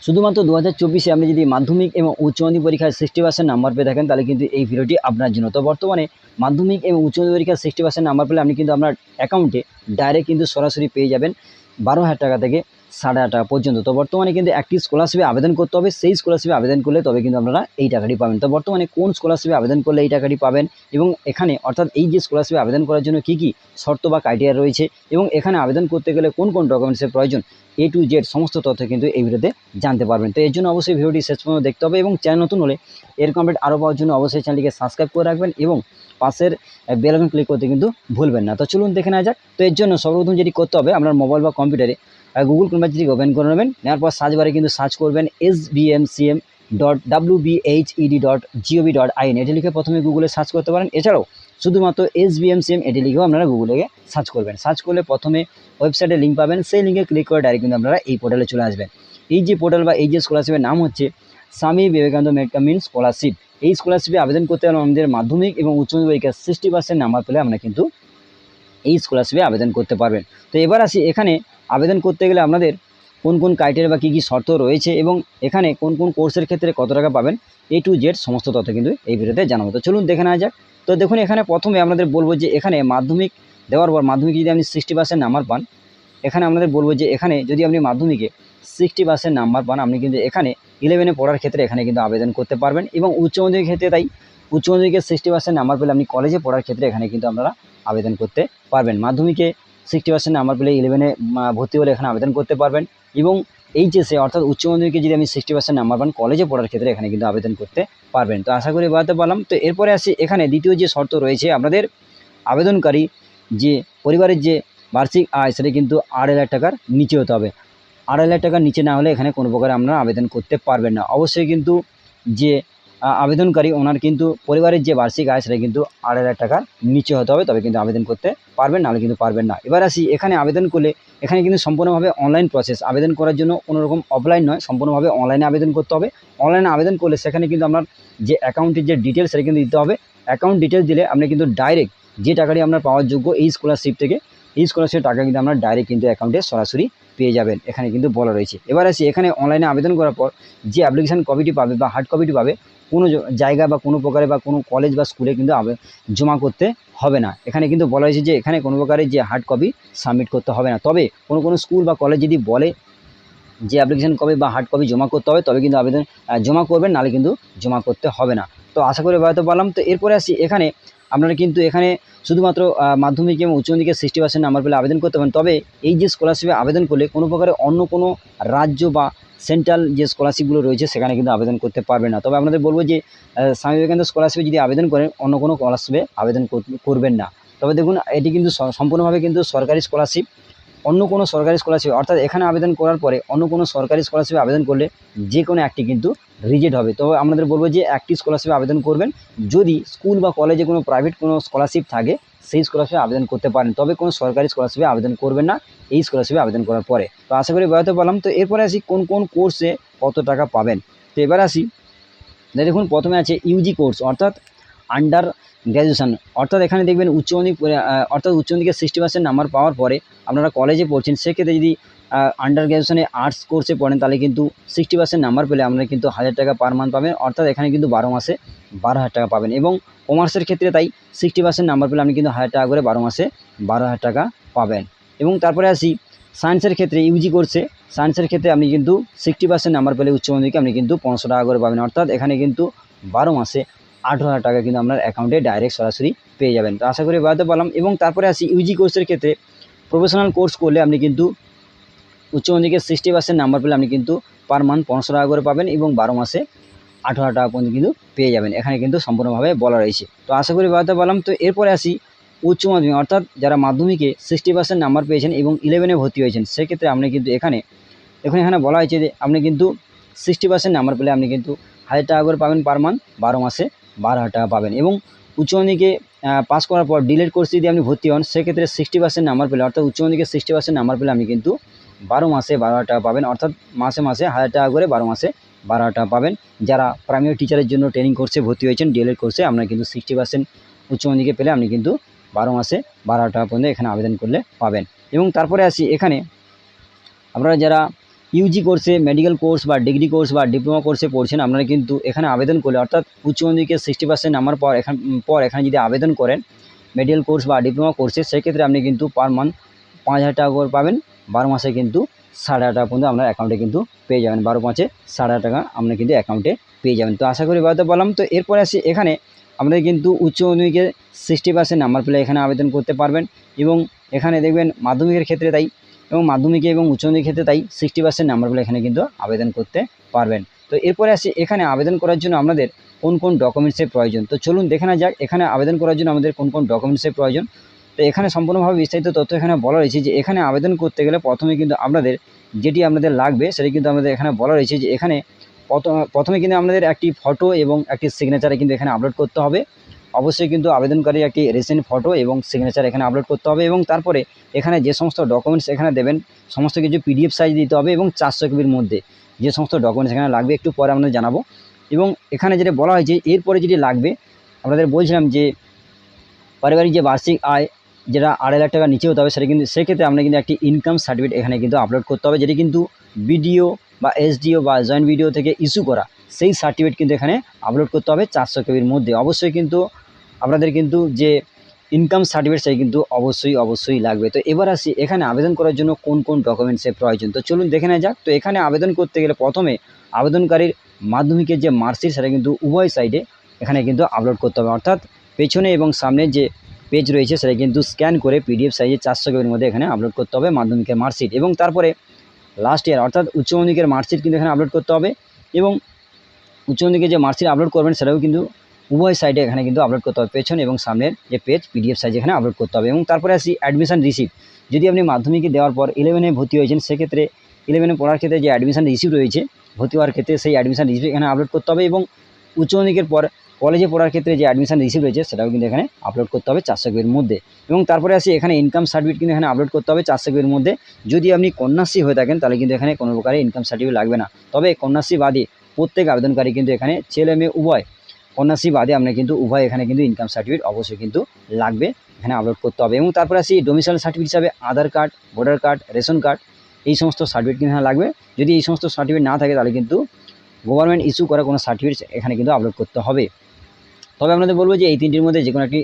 শুধুমাত্র 2024-এ আপনি যদি মাধ্যমিক এবং উচ্চ মাধ্যমিক পরীক্ষায় 60% নাম্বার পেয়ে থাকেন তাহলে কিন্তু এই ভিডিওটি আপনার জন্য। তো বর্তমানে মাধ্যমিক এবং উচ্চ মাধ্যমিক পরীক্ষায় 60% নাম্বার পেলে আপনি কিন্তু আপনার অ্যাকাউন্টে ডাইরেক্ট কিন্তু সরাসরি পেয়ে যাবেন 12,000 টাকা থেকে 8,500 টাকা পর্যন্ত। তো বর্তমানে কিন্তু একটি স্কলারশিপে আবেদন করতে হবে, সেই স্কলারশিপে আবেদন করলে তবে কিন্তু আপনারা এই টাকাটি পাবেন। তো বর্তমানে কোন স্কলারশিপে আবেদন করলে এই টাকাটি পাবেন এবং এখানে অর্থাৎ এই যে স্কলারশিপে আবেদন করার জন্য কী কী শর্ত বা ক্রাইটেরিয়া রয়েছে এবং এখানে আবেদন করতে গেলে কোন কোন ডকুমেন্টসের প্রয়োজন, A to Z সমস্ত তথ্য কিন্তু এই ভিডিওতে জানতে পারবেন। তো এর জন্য অবশ্যই ভিডিওটি শেষ পর্যন্ত দেখতে হবে এবং চ্যানেল নতুন হলে এরকম আপডেট আরও পাওয়ার জন্য অবশ্যই চ্যানেলটিকে সাবস্ক্রাইব করে রাখবেন এবং পাশের বেল আইকন ক্লিক করতে কিন্তু ভুলবেন না। তো চলুন দেখে নেওয়া যাক। তো এর জন্য সর্বপ্রথম যেটি করতে হবে, আপনার মোবাইল বা কম্পিউটারে গুগল ক্রোম ব্রাউজারটি ওপেন করে নেবেন। নেওয়ার পর সার্চ বারে কিন্তু সার্চ করবেন sbmcm.wbhed.gov.in, এটি লিখে প্রথমে গুগলে সার্চ করতে পারেন। এছাড়াও শুধুমাত্র SBMCM এটি লিখেও আপনারা গুগলে সার্চ করবেন। সার্চ করলে প্রথমে ওয়েবসাইটে লিঙ্ক পাবেন, সেই লিঙ্কে ক্লিক করে ডাইরেক্ট কিন্তু আপনারা এই পোর্টালে চলে আসবেন। এই যে পোর্টাল বা এই যে স্কলারশিপের নাম হচ্ছে স্বামী বিবেকানন্দ মেটকামিন স্কলারশিপ। এই স্কলারশিপে আবেদন করতে হলে আমাদের মাধ্যমিক এবং উচ্চ মাধ্যমিক পরীক্ষায় 60% নাম্বার পেলে আমরা কিন্তু এই স্কলারশিপে আবেদন করতে পারবেন। তো এবার আসি, এখানে আবেদন করতে গেলে আপনাদের কোন কোন ক্রাইটেরিয়া বা কী কী শর্ত রয়েছে এবং এখানে কোন কোন কোর্সের ক্ষেত্রে কত টাকা পাবেন, A to Z সমস্ত তথ্য কিন্তু এই ভিডিওতে জানাবো। তো চলুন দেখে নেওয়া যাক। তো দেখুন, এখানে প্রথমে আপনাদের বলবো যে এখানে মাধ্যমিক দেওয়ার পর মাধ্যমিক যদি আপনি 60% নাম্বার পান, এখানে আপনাদের বলবো যে এখানে যদি আপনি মাধ্যমিকে 60% নাম্বার পান আপনি কিন্তু এখানে 11-এ পড়ার ক্ষেত্রে এখানে কিন্তু আবেদন করতে পারবেন এবং উচ্চ মাধ্যমিক ক্ষেত্রে তাই উচ্চ মাধ্যমিকে 60% নাম্বার পেলে আপনি কলেজে পড়ার ক্ষেত্রে এখানে কিন্তু আপনারা আবেদন করতে পারবেন। মাধ্যমিকে 60% নাম্বার পেলে 11-এ ভর্তি হলে এখানে আবেদন করতে পারবেন এবং এইচএসে অর্থাৎ উচ্চ মাধ্যমিকে যদি আপনি 60% নাম্বার পান কলেজে পড়ার ক্ষেত্রে এখানে কিন্তু আবেদন করতে পারবেন। তো আশা করি বোঝাতে পারলাম। তো এরপরে আসি, এখানে দ্বিতীয় যে শর্ত রয়েছে, আপনাদের আবেদনকারী যে পরিবারের যে বার্ষিক আয় সেটা কিন্তু 2,500 টাকার নিচে হতে হবে। 2,500 টাকার নিচে না হলে এখানে কোনো প্রকারে আপনারা আবেদন করতে পারবেন না। অবশ্যই কিন্তু যে আবেদনকারী ওনার কিন্তু পরিবারের যে বার্ষিক আয় সেটা কিন্তু 2,500 টাকার নিচে হতে হবে, তবে কিন্তু আবেদন করতে পারবেন, নাহলে কিন্তু পারবেন না। এবার আসি, এখানে আবেদন করলে এখানে কিন্তু সম্পূর্ণভাবে অনলাইন প্রসেস, আবেদন করার জন্য কোনো রকম অফলাইন নয়, সম্পূর্ণভাবে অনলাইনে আবেদন করতে হবে। অনলাইনে আবেদন করলে সেখানে কিন্তু আপনার যে অ্যাকাউন্টের যে ডিটেলস সেটা কিন্তু দিতে হবে। অ্যাকাউন্ট ডিটেলস দিলে আপনি কিন্তু ডাইরেক্ট যে টাকাটি আপনার পাওয়ার যোগ্য এই স্কলারশিপ থেকে, এই স্কলারশিপের টাকা কিন্তু আপনার ডাইরেক্ট কিন্তু অ্যাকাউন্টে সরাসরি পেয়ে যাবেন, এখানে কিন্তু বলা রয়েছে। এবার আসি, এখানে অনলাইনে আবেদন করার পর যে অ্যাপ্লিকেশান কপিটি পাবে বা হার্ড কপিটি পাবে কোনো জায়গা বা কোনো প্রকারে বা কোনো কলেজ বা স্কুলে কিন্তু জমা করতে হবে না। এখানে কিন্তু বলা হয়েছে যে এখানে কোনো প্রকারে যে হার্ড কপি সাবমিট করতে হবে না। তবে কোনো কোনো স্কুল বা কলেজ যদি বলে যে অ্যাপ্লিকেশান কপি বা হার্ড কপি জমা করতে হবে তবে কিন্তু আবেদন জমা করবেন, নাহলে কিন্তু জমা করতে হবে না। তো আশা করি বোঝাতে পারলাম। তো এরপরে আসি, এখানে আপনারা কিন্তু এখানে শুধুমাত্র মাধ্যমিক এবং উচ্চ মাধ্যমিকে 60% নাম্বার পেলে আবেদন করতে পারেন। তবে এই যে স্কলারশিপে আবেদন করলে কোনো প্রকারে অন্য কোনো রাজ্য বা সেন্ট্রাল যে স্কলারশিপগুলো রয়েছে সেখানে কিন্তু আবেদন করতে পারবে না। তবে আপনাদের বলবো যে স্বামী বিবেকানন্দ স্কলারশিপে যদি আবেদন করেন অন্য কোনো স্কলারশিপে আবেদন করবেন না। তবে দেখুন, এটি কিন্তু সম্পূর্ণভাবে কিন্তু সরকারি স্কলারশিপ। অন্য কোনো সরকারি স্কলারশিপ অর্থাৎ এখানে আবেদন করার পরে অন্য কোনো সরকারি স্কলারশিপে আবেদন করলে যে কোনো একটি কিন্তু রিজেক্ট হবে। তো আমাদের বলবো যে একটি স্কলারশিপে আবেদন করবেন। যদি স্কুল বা কলেজে কোনো প্রাইভেট কোনো স্কলারশিপ থাকে সেই স্কলারশিপে আবেদন করতে পারেন, তবে কোনো সরকারি স্কলারশিপে আবেদন করবেন না এই স্কলারশিপে আবেদন করার পরে। তো আশা করি বোঝাতে পারলাম। তো এরপরে আসি কোন কোন কোর্সে কত টাকা পাবেন। তো এবার আসি, দেখুন প্রথমে আছে ইউজি কোর্স অর্থাৎ আন্ডার গ্র্যাজুয়েশন, অর্থাৎ এখানে দেখবেন উচ্চ মাধ্যমিক অর্থাৎ উচ্চ মাধ্যমিকে 60% নাম্বার পাওয়ার পরে আপনারা কলেজে পড়ছেন, সেক্ষেত্রে যদি আন্ডার গ্র্যাজুয়েশনে আর্টস কোর্সে পড়েন তাহলে কিন্তু 60% নাম্বার পেলে আপনারা কিন্তু 1,000 টাকা পার মান্থ পাবেন, অর্থাৎ এখানে কিন্তু 12 মাসে 12,000 টাকা পাবেন। এবং কমার্সের ক্ষেত্রে তাই 60% নাম্বার পেলে আপনি কিন্তু 1,000 টাকা করে 12 মাসে 12,000 টাকা পাবেন। এবং তারপরে আসি সায়েন্সের ক্ষেত্রে, ইউজি কোর্সে সায়েন্সের ক্ষেত্রে আপনি কিন্তু 60% নাম্বার পেলে উচ্চ মাধ্যমিকে আপনি কিন্তু 500 টাকা করে পাবেন, অর্থাৎ এখানে কিন্তু 12 মাসে 18,000 টাকা কিন্তু আপনার অ্যাকাউন্টে ডাইরেক্ট সরাসরি পেয়ে যাবেন। তো আশা করি বোঝাতে পারলাম। এবং তারপরে আসি ইউজি কোর্সের ক্ষেত্রে, প্রফেশনাল কোর্স করলে আপনি কিন্তু উচ্চ মাধ্যমিকে 60% নাম্বার পেলে আপনি কিন্তু পার মান্থ 500 টাকা করে পাবেন এবং 12 মাসে 18,000 টাকা পর্যন্ত কিন্তু পেয়ে যাবেন, এখানে কিন্তু সম্পূর্ণভাবে বলা রয়েছে। তো আশা করি বোঝাতে পারলাম। তো এরপরে আসি উচ্চ মাধ্যমিক অর্থাৎ যারা মাধ্যমিকে 60% নাম্বার পেয়েছেন এবং 11-এ ভর্তি হয়েছেন, সেক্ষেত্রে আপনি কিন্তু এখানে এখানে বলা হয়েছে যে আপনি কিন্তু 60% নাম্বার পেলে আপনি কিন্তু 1,000 টাকা করে পাবেন পার মান্থ, 12 মাসে 12,000 টাকা পাবেন। এবং উচ্চ মাধ্যমিকে পাস করার পর ডিলেট কোর্সে যদি আপনি ভর্তি হন, সেক্ষেত্রে 60% নাম্বার পেলে অর্থাৎ উচ্চ মাধ্যমিকে 60% নাম্বার পেলে আপনি কিন্তু 12 মাসে 12,000 টাকা পাবেন, অর্থাৎ মাসে মাসে 1,000 টাকা করে 12 মাসে 12,000 টাকা পাবেন। যারা প্রাইমারি টিচারের জন্য ট্রেনিং কোর্সে ভর্তি হয়েছেন ডিএলএড কোর্সে, আপনারা কিন্তু 60% উচ্চ মাধ্যমিকে পেলে আপনি কিন্তু 12 মাসে 12,000 টাকা পর্যন্ত এখানে আবেদন করলে পাবেন। এবং তারপরে আসি, এখানে আপনারা যারা ইউজি কোর্সে, মেডিকেল কোর্স বা ডিগ্রি কোর্স বা ডিপ্লোমা কোর্সে পড়ছেন, আপনারা কিন্তু এখানে আবেদন করলে অর্থাৎ উচ্চ মাধ্যমিকে 60% নাম্বার পর এখানে যদি আবেদন করেন মেডিকেল কোর্স বা ডিপ্লোমা কোর্সে, সেক্ষেত্রে আপনি কিন্তু পার মান্থ 5,000 টাকা করে পাবেন। 12 মাসে কিন্তু 6,500 টাকা পর্যন্ত আপনার অ্যাকাউন্টে কিন্তু পেয়ে যাবেন। 12 5-এ 6,500 টাকা আপনি কিন্তু অ্যাকাউন্টে পেয়ে যাবেন। তো আশা করি বলতে পারলাম। তো এরপরে আসি এখানে আপনাদের কিন্তু উচ্চ মাধ্যমিকে 60% নাম্বার পেলে এখানে আবেদন করতে পারবেন, এবং এখানে দেখবেন মাধ্যমিকের ক্ষেত্রে তাই, এবং মাধ্যমিকে এবং উচ্চ মাধ্যমিকের ক্ষেত্রে তাই 60% নাম্বার পেলে এখানে কিন্তু আবেদন করতে পারবেন। তো এরপরে আসি এখানে আবেদন করার জন্য আপনাদের কোন কোন ডকুমেন্টসের প্রয়োজন। তো চলুন দেখে নেওয়া যাক এখানে আবেদন করার জন্য আমাদের কোন কোন ডকুমেন্টসের প্রয়োজন। তো এখানে সম্পূর্ণভাবে বিস্তারিত তথ্য এখানে বলা রয়েছে যে এখানে আবেদন করতে গেলে প্রথমে কিন্তু আপনাদের যেটি আপনাদের লাগবে সেটি কিন্তু আমাদের এখানে বলা রয়েছে যে এখানে প্রথমে কিন্তু আপনাদের একটি ফটো এবং একটি সিগনেচারে কিন্তু এখানে আপলোড করতে হবে। অবশ্যই কিন্তু আবেদনকারীর একটি রিসেন্ট ফটো এবং সিগনেচার এখানে আপলোড করতে হবে, এবং তারপরে এখানে যে সমস্ত ডকুমেন্টস এখানে দেবেন সমস্ত কিছু PDF সাইজ দিতে হবে, এবং 400 কেবির মধ্যে যে সমস্ত ডকুমেন্টস এখানে লাগবে একটু পরে আপনাদের জানাবো। এবং এখানে যেটা বলা হয়েছে এরপরে যেটি লাগবে আপনাদের বলছিলাম যে পারিবারিক যে বার্ষিক আয় যেটা 2.5 লাখ টাকার নিচে হতে হবে, সেটা কিন্তু সেক্ষেত্রে আপনার কিন্তু একটি ইনকাম সার্টিফিকেট এখানে কিন্তু আপলোড করতে হবে, যেটি কিন্তু BDO বা SDO বা জয়েন্ট BDO থেকে ইস্যু করা সেই সার্টিফিকেট কিন্তু এখানে আপলোড করতে হবে 400 কেবির মধ্যে। অবশ্যই কিন্তু আপনাদের কিন্তু যে ইনকাম সার্টিফিকেট সেই কিন্তু অবশ্যই লাগবে। তো এবার আসি এখানে আবেদন করার জন্য কোন কোন ডকুমেন্টসের প্রয়োজন। তো চলুন দেখে নেওয়া যাক। তো এখানে আবেদন করতে গেলে প্রথমে আবেদনকারীর মাধ্যমিকের যে মার্কশিট সেটা কিন্তু উভয় সাইডে এখানে কিন্তু আপলোড করতে হবে, অর্থাৎ পেছনে এবং সামনের যে পেজ রয়েছে সেটা কিন্তু স্ক্যান করে PDF সাইজে 400 কেবির মধ্যে এখানে আপলোড করতে হবে মাধ্যমিকের মার্কশিট, এবং তারপরে লাস্ট ইয়ার অর্থাৎ উচ্চ মাধ্যমিকের মার্কশিট কিন্তু এখানে আপলোড করতে হবে, এবং উচ্চ মাধ্যমিকের যে মার্কশিট আপলোড করবেন সেটাও কিন্তু উভয় সাইডে এখানে কিন্তু আপলোড করতে হবে, পেছন এবং সামনের যে পেজ PDF সাইজ এখানে আপলোড করতে হবে। এবং তারপরে আসি অ্যাডমিশন রিসিপ্ট। যদি আপনি মাধ্যমিকে দেওয়ার পর 11-এ ভর্তি হয়েছেন, সেক্ষেত্রে 11-এ পড়ার ক্ষেত্রে যে অ্যাডমিশন রিসিপ্ট রয়েছে ভর্তি হওয়ার ক্ষেত্রে সেই অ্যাডমিশন রিসিপ্ট এখানে আপলোড করতে হবে, এবং উচ্চ মাধ্যমিকের পর কলেজে পড়ার ক্ষেত্রে যে অ্যাডমিশন রিসিপ্ট রয়েছে সেটাও কিন্তু এখানে আপলোড করতে হবে 400 কেবির মধ্যে। এবং তারপরে আসি এখানে ইনকাম সার্টিফিকেট কিন্তু এখানে আপলোড করতে হবে 400 কেবির মধ্যে। যদি আপনি কন্যাশ্রী হয়ে থাকেন তাহলে কিন্তু এখানে কোনো প্রকারের ইনকাম সার্টিফিকেট লাগবে না, তবে কন্যাশ্রী বাদে প্রত্যেক আবেদনকারী কিন্তু এখানে ছেলে মেয়ে উভয়, কন্যাশ্রী বাদে আপনার কিন্তু উভয় এখানে কিন্তু ইনকাম সার্টিফিকেট অবশ্যই কিন্তু লাগবে, এখানে আপলোড করতে হবে। এবং তারপরে আসি ডোমিসাইল সার্টিফিকেট হিসাবে Aadhaar card, voter card, ration card, এই সমস্ত সার্টিফিকেট কিন্তু এখানে লাগবে। যদি এই সমস্ত সার্টিফিকেট না থাকে তাহলে কিন্তু গভর্নমেন্ট ইস্যু করা কোনো সার্টিফিকেট এখানে কিন্তু আপলোড করতে হবে। তবে আপনাদের বলবো যে এই তিনটির মধ্যে যে কোনো একটি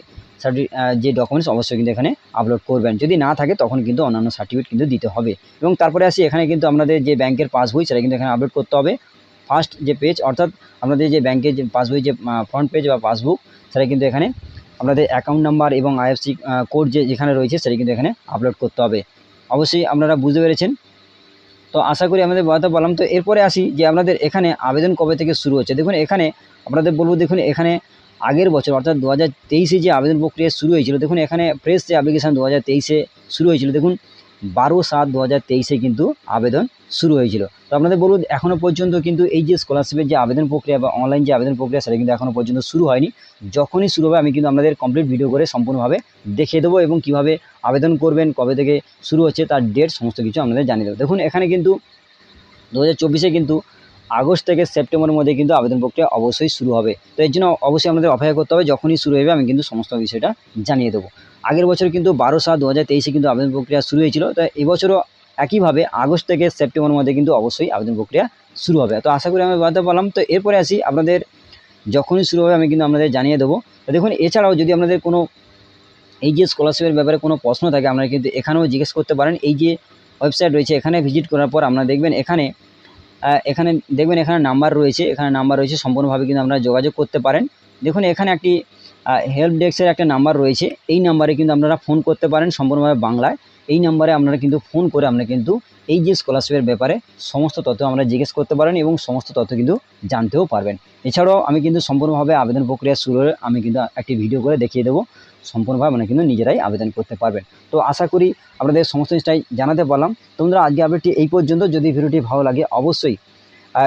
যে ডকুমেন্টস অবশ্যই কিন্তু এখানে আপলোড করবেন, যদি না থাকে তখন কিন্তু অন্যান্য সার্টিফিকেট কিন্তু দিতে হবে। এবং তারপরে আসি এখানে কিন্তু আপনাদের যে ব্যাংকের পাসবই সেটা কিন্তু এখানে আপলোড করতে হবে। ফার্স্ট যে পেজ অর্থাৎ আপনাদের যে ব্যাংকের যে পাসবই যে ফ্রন্ট পেজ বা পাসবুক সেটা কিন্তু এখানে আপনাদের অ্যাকাউন্ট নাম্বার এবং IFSC কোড যেখানে রয়েছে সেটা কিন্তু এখানে আপলোড করতে হবে। অবশ্যই আপনারা বুঝতে পেরেছেন। তো আশা করি আমাদের কথা বললাম। তো এরপরে আসি যে আপনাদের এখানে আবেদন কবে থেকে শুরু হচ্ছে। দেখুন এখানে আপনাদের বলবো, দেখুন এখানে আগের বছর অর্থাৎ 2023-এ যে আবেদন প্রক্রিয়া শুরু হয়েছিল, দেখুন এখানে ফ্রেশ যে অ্যাপ্লিকেশান 2023-এ শুরু হয়েছিল, দেখুন 12/7/2023-এ কিন্তু আবেদন শুরু হয়েছিল। তো আপনাদের বলুন এখনও পর্যন্ত কিন্তু এই যে স্কলারশিপের যে আবেদন প্রক্রিয়া বা অনলাইন যে আবেদন প্রক্রিয়া সেটা কিন্তু এখনও পর্যন্ত শুরু হয়নি। যখনই শুরু হবে আমি কিন্তু আপনাদের কমপ্লিট ভিডিও করে সম্পূর্ণভাবে দেখিয়ে দেবো, এবং কীভাবে আবেদন করবেন, কবে থেকে শুরু হচ্ছে তার ডেট সমস্ত কিছু আপনাদের জানিয়ে দেবো। দেখুন এখানে কিন্তু 2024-এ কিন্তু আগস্ট থেকে সেপ্টেম্বরের মধ্যে কিন্তু আবেদন প্রক্রিয়া অবশ্যই শুরু হবে। তো এর জন্য অবশ্যই আমাদের অপেক্ষা করতে হবে, যখনই শুরু হবে আমি কিন্তু সমস্ত বিষয়টা জানিয়ে দেবো। আগের বছর কিন্তু 12/7/2023-এ কিন্তু আবেদন প্রক্রিয়া শুরু হয়েছিল। তো এবছরও একইভাবে আগস্ট থেকে সেপ্টেম্বরের মধ্যে কিন্তু অবশ্যই আবেদন প্রক্রিয়া শুরু হবে। তো আশা করি আমি বলতে পারলাম। তো এরপরে আসি আপনাদের যখনই শুরু হবে আমি কিন্তু আপনাদের জানিয়ে দেবো। তো দেখুন এছাড়াও যদি আপনাদের কোনো এই যে স্কলারশিপের ব্যাপারে কোনো প্রশ্ন থাকে আপনারা কিন্তু এখানেও জিজ্ঞেস করতে পারেন। এই যে ওয়েবসাইট রয়েছে এখানে ভিজিট করার পর আপনারা দেখবেন এখানে নাম্বার রয়েছে, সম্পূর্ণভাবে কিন্তু আপনারা যোগাযোগ করতে পারেন। দেখুন এখানে একটি হেল্প ডেস্কের একটা নাম্বার রয়েছে, এই নাম্বারে কিন্তু আপনারা ফোন করতে পারেন সম্পূর্ণভাবে বাংলায়। এই নাম্বারে আপনারা কিন্তু ফোন করে আপনারা কিন্তু এই যে স্কলারশিপের ব্যাপারে সমস্ত তথ্য আমরা জিজ্ঞেস করতে পারেন এবং সমস্ত তথ্য কিন্তু জানতেও পারবেন। এছাড়াও আমি কিন্তু সম্পূর্ণভাবে আবেদন প্রক্রিয়া শুরুর আমি কিন্তু একটি ভিডিও করে দেখিয়ে দেবো, সম্পূর্ণভাবে আপনারা কিন্তু নিজেরাই আবেদন করতে পারবেন। তো আশা করি আপনাদের সমস্ত জিনিসটাই জানাতে পারলাম। তোমরা আজকে আপডেটটি এই পর্যন্ত। যদি ভিডিওটি ভালো লাগে অবশ্যই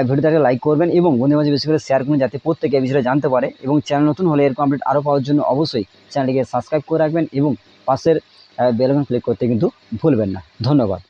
ভিডিওটাকে লাইক করবেন এবং বন্ধুদের মাঝে বেশি করে শেয়ার করুন, যাতে প্রত্যেকে এই বিষয়ে জানতে পারে। এবং চ্যানেল নতুন হলে এরকম আপডেট আরও পাওয়ার জন্য অবশ্যই চ্যানেলটিকে সাবস্ক্রাইব করে রাখবেন এবং পাশের বেল আইকন ক্লিক করতে কিন্তু ভুলবেন না। ধন্যবাদ।